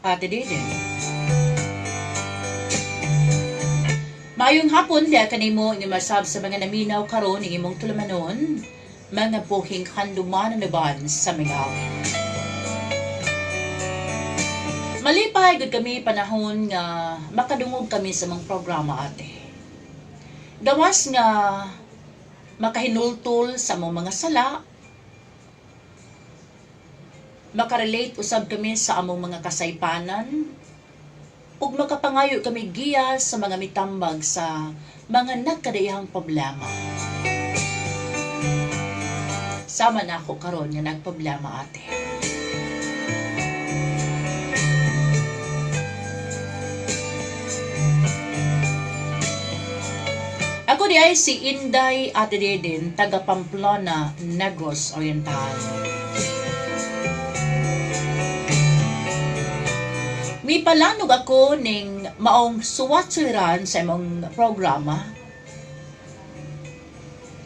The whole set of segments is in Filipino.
Ate Dede. Mayong hapon dia kanimo nga masab sa mga naminaw karon ing imong tulamanon, mga buhing kanduman na naban sa mingaw. Malipay gud kami panahon nga makadungog kami sa mga programa ate. Gawas nga makahinultol sa mga sala, makarelate usab kami sa among mga kasaypanan, ug makapangayo kami giya sa mga mitambag sa mga nagkadaihang problema. Sama na ako karon nga nagproblema ate. Ako di ay si Inday Ate Deden, taga Pamplona, Negros Oriental. May palanog ako ning maong suwat-suwiran sa imong programa.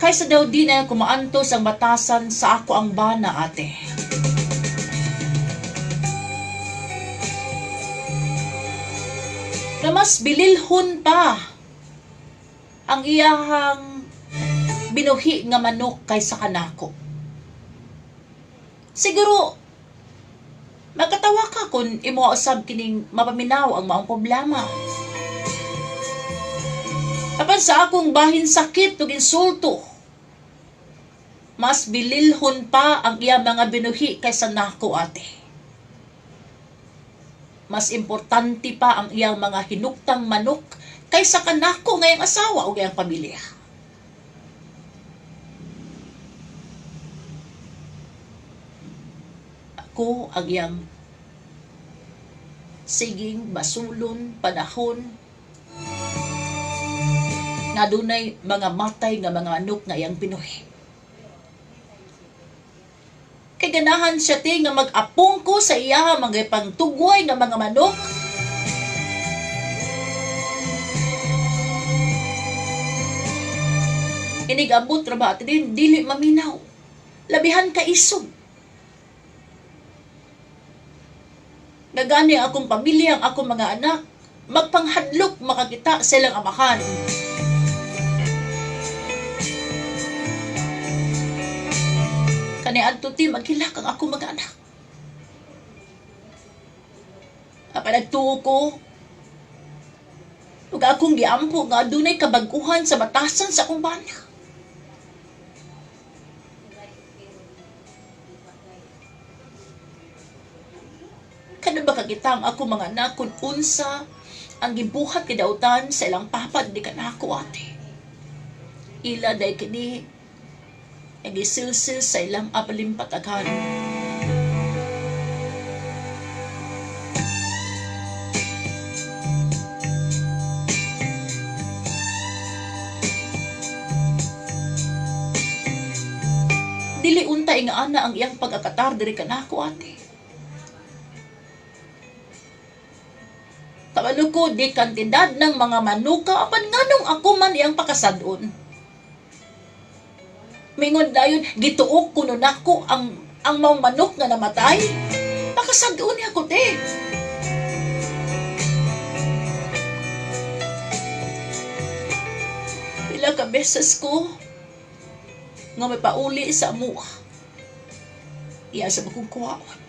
Kaysa daw di na kumaantos ang batasan sa ako ang bana ate. Na mas bililhon pa ang iyahang binuhi nga manok kaysa kanako. Siguro magkatawa ka kung imo usab kining mapaminaw ang maong problema. Apan sa akong bahin sakit ug insulto, mas bililhon pa ang iya mga binuhi kaysa nako ate. Mas importante pa ang iyang mga hinuktang manok kaysa kanako ngayong asawa o ngayong pamilya. Ako ang iyang siging basulon panahon nga dunay mga matay nga mga manok nga iyang pinuhi. Kay ganahan siya ti nga mag-apong ko sa iya mga pangtugway nga mga manok. Inigabot ra ba at dili maminaw. Labihan ka isog. Nagani akong pamilya, ang akong mga anak, magpanghadlok makakita silang amahan. Kaniadto ti maghilak ang akong mga anak. Apa nagtuo ko, ug akong giampo nga adunay kabaguhan sa batasan sa akong bana. Kada ba kakita ang ako mga anak kung unsa ang gibuhat kidautan sa ilang papad di kanako ate. Ila day kini nagisilsil sa ilang apalimpatagan. Dili untay nga ana ang iyang pagkakatar diri kanako ate. Kabalo ko di kantidad ng mga manuka apan nganong ako man iyang pakasadon. Mingon dayon gituok kuno nako ang maong manok nga namatay. Pakasadon niya ko te. Pila ka beses ko nga may pauli sa amuha. Iya sa bakong kuwaon.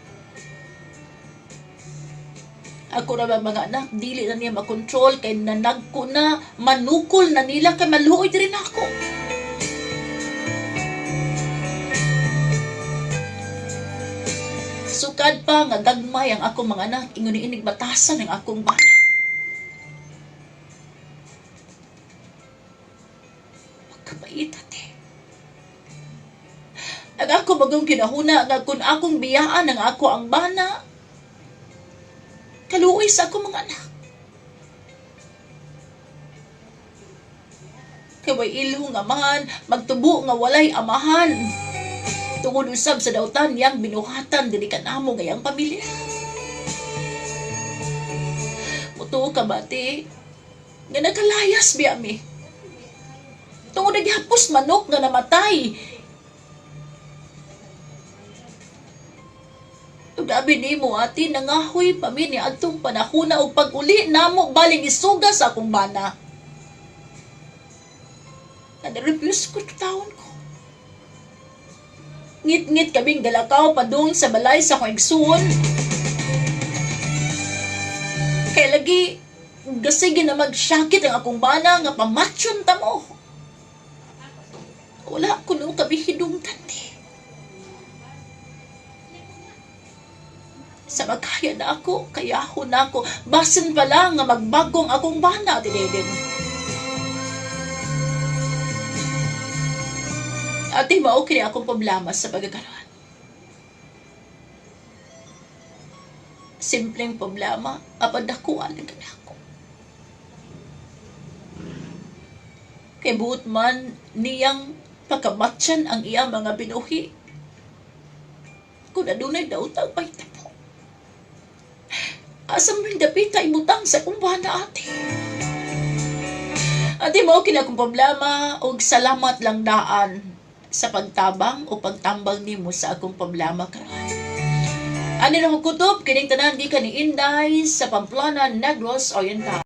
Ako na mga anak, dili na niya makontrol kay nanagko na, manukol na nila kay maluoy rin ako. Sukad pa nga gagmay ang akong mga anak, ingon inig batasan ang akong bana. Magkabait ate. Ang ako bagong kinahuna nga kung akong biyaan ang ako ang bana, kaluoy sa akong mga anak. Kay way ilhong amahan, magtubo nga walay amahan. Tungod usab sa dautan yang binuhatan dili kanamo gayang pamilya. Mutuo ka ba ti? Nga nagkalayas biya mi. Tungod naghapos manok nga namatay. Pag-abi nimo ate nangahoy pa mi ni adtong panahona ug pag-uli namo baling isuga sa akong bana. Na-refuse ko taon ko. Ngit-ngit kaming galakaw padung sa balay sa akong igsuon. Kaya lagi gasige na magsyakit ang akong bana nga pamatsyon ta mo. Wala ko nung kabihidong tante. Sa magkaya na ako, kayahon na ako. Basin pa lang nga magbagong akong bana, Tinedin. Ate, maukri akong problema sa pagkakaroon. Simpleng problema, apadakuan ang ako. Kay buot man niyang pagkamatsan ang iyang mga binuhi. Kung adunay daw tagbay tapo. Asam rin dapita imutang sa kumbana ate. Ate mo akong problema og salamat lang daan sa pagtabang o pagtambang nimo sa akong problema karon. Ani ra kutob kining tanan di ka ni Inday sa Pamplona, Negros Oriental.